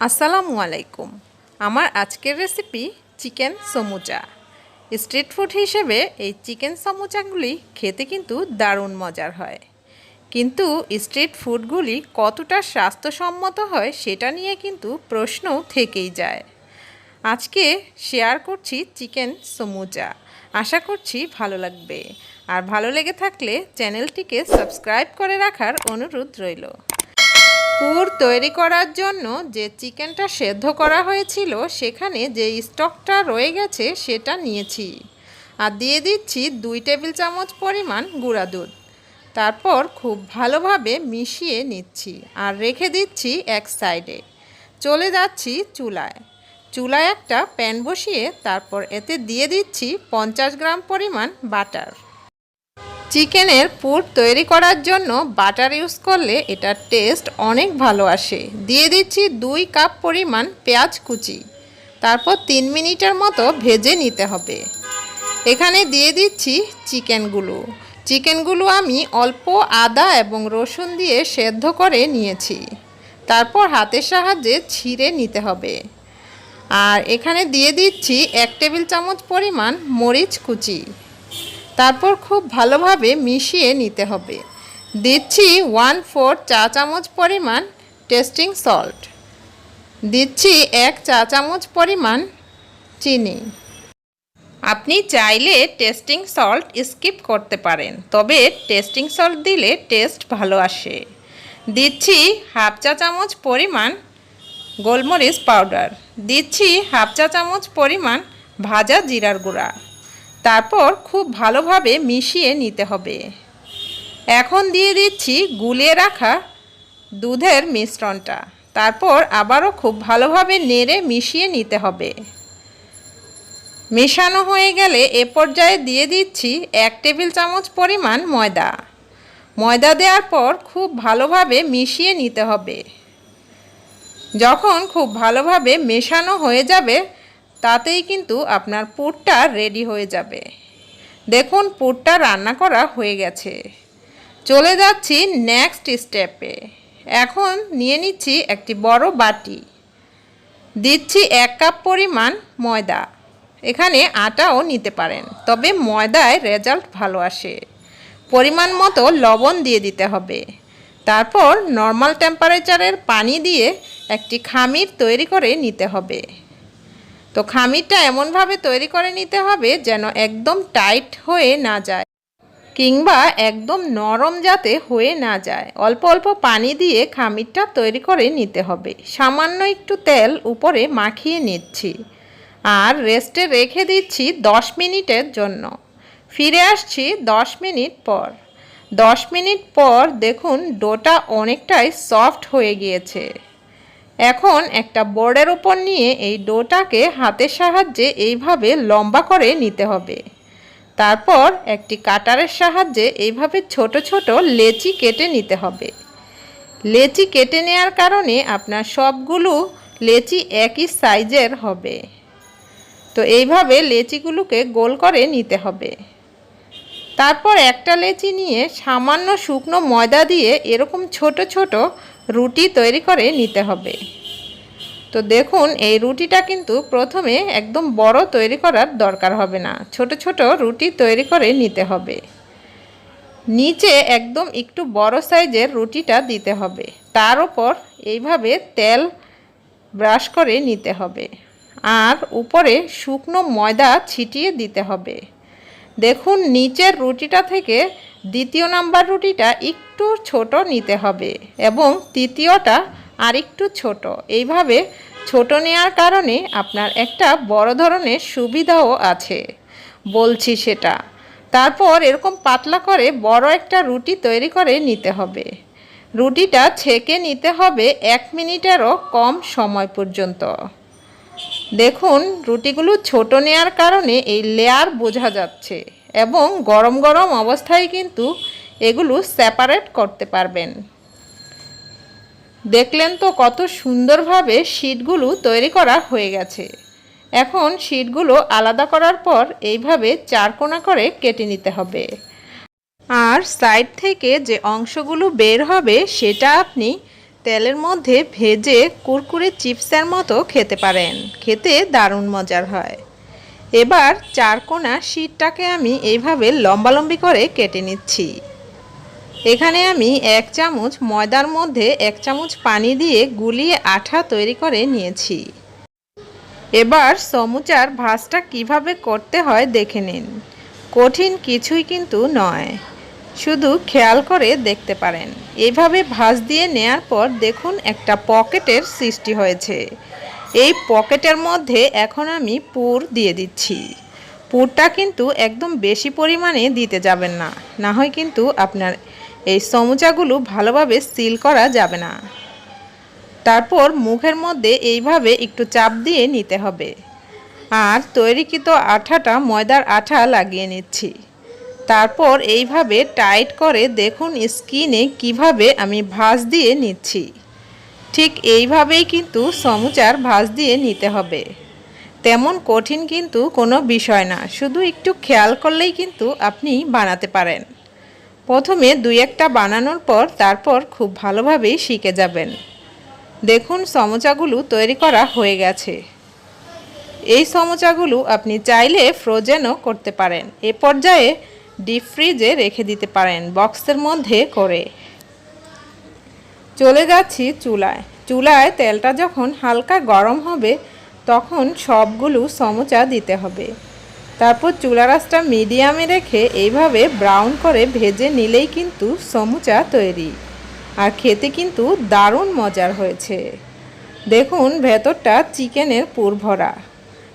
আসসালামু আলাইকুম। আমার আজকের recipe chicken samosa. Street food হিসেবে এই চিকেন সমুচাগুলি খেতে কিন্তু দারুণ মজার হয়, কিন্তু স্ট্রিট ফুডগুলি কতটা স্বাস্থ্যসম্মত হয় সেটা নিয়ে কিন্তু প্রশ্ন থেকেই যায়। আজকে শেয়ার করছি চিকেন সমুচা। আশা করছি ভালো লাগবে, আর ভালো লেগে থাকলে চ্যানেলটিকে সাবস্ক্রাইব করে রাখার অনুরোধ রইল। পুর তৈরি করার জন্য যে চিকেনটা সেদ্ধ করা হয়েছিল সেখানে যে স্টকটা রয়ে গেছে সেটা নিয়েছি, আর দিয়ে দিচ্ছি 2 টেবিল চামচ পরিমাণ গুঁড়া দুধ। তারপর খুব ভালোভাবে মিশিয়ে নিচ্ছি আর রেখে দিচ্ছি এক সাইডে। চলে যাচ্ছি চুলায় একটা প্যান বসিয়ে তারপর এতে দিয়ে দিচ্ছি 50 গ্রাম পরিমাণ বাটার। চিকেনের পুর তৈরি করার জন্য বাটার ইউজ করলে এটার টেস্ট অনেক ভালো আসে। দিয়ে দিচ্ছি 2 কাপ পরিমাণ পেঁয়াজ কুচি। তারপর 3 মিনিটের মতো ভেজে নিতে হবে। এখানে দিয়ে দিচ্ছি চিকেনগুলো আমি অল্প আদা এবং রসুন দিয়ে সেদ্ধ করে নিয়েছি। তারপর হাতের সাহায্যে ছিঁড়ে নিতে হবে। আর এখানে দিয়ে দিচ্ছি 1 টেবিল চামচ পরিমাণ মরিচ কুচি। তারপর খুব ভালোভাবে মিশিয়ে নিতে হবে। দিচ্ছি 1/4 চা চামচ পরিমাণ টেস্টিং সল্ট। দিচ্ছি 1 চা চামচ পরিমাণ চিনি। আপনি চাইলে টেস্টিং সল্ট স্কিপ করতে পারেন, তবে টেস্টিং সল্ট দিলে টেস্ট ভালো আসে। দিচ্ছি 1/2 চা চামচ পরিমাণ গোলমরিচ পাউডার। দিচ্ছি 1/2 চা চামচ পরিমাণ ভাজা জিরার গুঁড়া। তারপর খুব ভালোভাবে মিশিয়ে নিতে হবে। এখন দিয়ে দিচ্ছি গুলিয়ে রাখা দুধের মিশ্রণটা। তারপর আবারও খুব ভালোভাবে নেড়ে মিশিয়ে নিতে হবে। মেশানো হয়ে গেলে এ পর্যায়ে দিয়ে দিচ্ছি 1 টেবিল চামচ পরিমাণ ময়দা দেওয়ার পর খুব ভালোভাবে মিশিয়ে নিতে হবে। যখন খুব ভালোভাবে মেশানো হয়ে যাবে তাতেই কিন্তু আপনার পুরটা রেডি হয়ে যাবে। দেখুন পুরটা রান্না করা হয়ে গেছে। চলে যাচ্ছি নেক্সট স্টেপে। এখন নিয়ে নিচ্ছি একটি বড় বাটি। দিচ্ছি 1 কাপ পরিমাণ ময়দা। এখানে আটাও নিতে পারেন, তবে ময়দায় রেজাল্ট ভালো আসে। পরিমাণ মতো লবণ দিয়ে দিতে হবে। তারপর নর্মাল টেম্পারেচারের পানি দিয়ে একটি খামির তৈরি করে নিতে হবে। তো খামিরটা এমনভাবে তৈরি করে নিতে হবে যেন একদম টাইট হয়ে না যায়, কিংবা একদম নরম যাতে হয়ে না যায়। অল্প অল্প পানি দিয়ে খামিরটা তৈরি করে নিতে হবে। সামান্য একটু তেল উপরে মাখিয়ে নিচ্ছি আর রেস্টে রেখে দিচ্ছি 10 মিনিটের জন্য। ফিরে আসছি 10 মিনিট পর। 10 মিনিট পর দেখুন ডোটা অনেকটাই সফট হয়ে গিয়েছে। এখন একটা বোর্ডের উপর নিয়ে এই ডোটাকে হাতের সাহায্যে এইভাবে লম্বা করে নিতে হবে। তারপর একটি কাটারের সাহায্যে এইভাবে ছোট ছোট লেচি কেটে নিতে হবে। লেচি কেটে নেওয়ার কারণে আপনার সবগুলো লেচি একই সাইজের হবে। তো এইভাবে লেচিগুলোকে গোল করে নিতে হবে। তারপর একটা লেচি নিয়ে সামান্য শুকনো ময়দা দিয়ে এরকম ছোট ছোট রুটি তৈরি করে নিতে হবে। তো দেখুন এই রুটিটা কিন্তু প্রথমে একদম বড় তৈরি করার দরকার হবে না, ছোট ছোট রুটি তৈরি করে নিতে হবে। নিচে একদম একটু বড় সাইজের রুটিটা দিতে হবে। তার উপর এইভাবে তেল ব্রাশ করে নিতে হবে আর উপরে শুকনো ময়দা ছিটিয়ে দিতে হবে। দেখুন নিচের রুটিটা থেকে দ্বিতীয় নাম্বার রুটিটা একটু ছোট নিতে হবে এবং তৃতীয়টা আর একটু ছোট। এইভাবে ছোট নেওয়ার কারণে আপনার একটা বড় ধরনের সুবিধাও আছে, বলছি সেটা। তারপর এরকম পাতলা করে বড় একটা রুটি তৈরি করে নিতে হবে। রুটিটা ছেঁকে নিতে হবে 1 মিনিটেরও কম সময় পর্যন্ত। দেখুন রুটিগুলো ছোট নেওয়ার কারণে এই লেয়ার বোঝা যাচ্ছে এবং গরম গরম অবস্থায় কিন্তু এগুলো সেপারেট করতে পারবেন। দেখলেন তো কত সুন্দরভাবে শীটগুলো তৈরি করা হয়ে গেছে। এখন শীটগুলো আলাদা করার পর এইভাবে 4 কোণা করে কেটে নিতে হবে। আর সাইড থেকে যে অংশগুলো বের হবে সেটা আপনি তেলের মধ্যে ভেজে কুরকুরে চিপসের মতো খেতে পারেন, খেতে দারুণ মজার হয়। এবার চারকোনা শীটটাকে আমি এইভাবে লম্বালম্বি করে কেটে নিচ্ছি। এখানে আমি 1 চামচ ময়দার মধ্যে 1 চামচ পানি দিয়ে গুলিয়ে আঠা তৈরি করে নিয়েছি। এবার সমুচার ভাঁজটা কিভাবে করতে হয় দেখে নিন। কঠিন কিছুই কিন্তু নয়, শুধু খেয়াল করে দেখতে পারেন। এইভাবে ভাঁজ দিয়ে নেয়ার পর দেখুন একটা পকেটের সৃষ্টি হয়েছে। এই পকেটের মধ্যে এখন আমি পুর দিয়ে দিচ্ছি। পুরটা কিন্তু একদম বেশি পরিমাণে দিতে যাবেন না, না হয় কিন্তু আপনার এই সমুচাগুলো ভালোভাবে সিল করা যাবে না। তারপর মুখের মধ্যে এইভাবে একটু চাপ দিয়ে নিতে হবে। আর তৈরিকৃত আঠাটা ময়দার আঠা লাগিয়ে নিচ্ছি। তারপর এইভাবে টাইট করে দেখুন স্কিনে কিভাবে আমি ভাঁজ দিয়ে নিচ্ছি। ঠিক এইভাবেই কিন্তু সমুচার ভাঁজ দিয়ে নিতে হবে। তেমন কঠিন কিন্তু কোনো বিষয় না, শুধু একটু খেয়াল করলেই কিন্তু আপনি বানাতে পারেন। প্রথমে 2-1টা বানানোর পর তারপর খুব ভালোভাবেই শিখে যাবেন। দেখুন সমুচাগুলো তৈরি করা হয়ে গেছে। এই সমুচাগুলো আপনি চাইলে ফ্রোজেনও করতে পারেন। এ পর্যায়ে ডিপ ফ্রিজে রেখে দিতে পারেন বক্সের মধ্যে করে। চলে যাচ্ছি চুলায়। চুলায় তেলটা যখন হালকা গরম হবে তখন সবগুলো সমুচা দিতে হবে। তারপর চুলার আঁচটা মিডিয়ামে রেখে এইভাবে ব্রাউন করে ভেজে নিলেই কিন্তু সমুচা তৈরি। আর খেতে কিন্তু দারুণ মজার হয়েছে। দেখুন ভেতরটা চিকেনের পুর ভরা।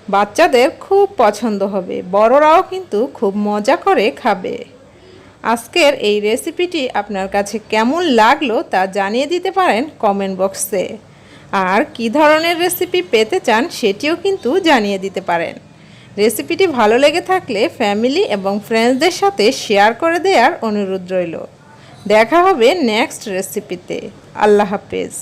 বাচ্চাদের খুব পছন্দ হবে, বড়রাও কিন্তু খুব মজা করে খাবে। আজকের এই রেসিপিটি আপনার কাছে কেমন লাগলো তা জানিয়ে দিতে পারেন কমেন্ট বক্সে। আর কী ধরনের রেসিপি পেতে চান সেটিও কিন্তু জানিয়ে দিতে পারেন। রেসিপিটি ভালো লেগে থাকলে ফ্যামিলি এবং ফ্রেন্ডসদের সাথে শেয়ার করে দেওয়ার অনুরোধ রইল। দেখা হবে নেক্সট রেসিপিতে। আল্লাহ হাফেজ।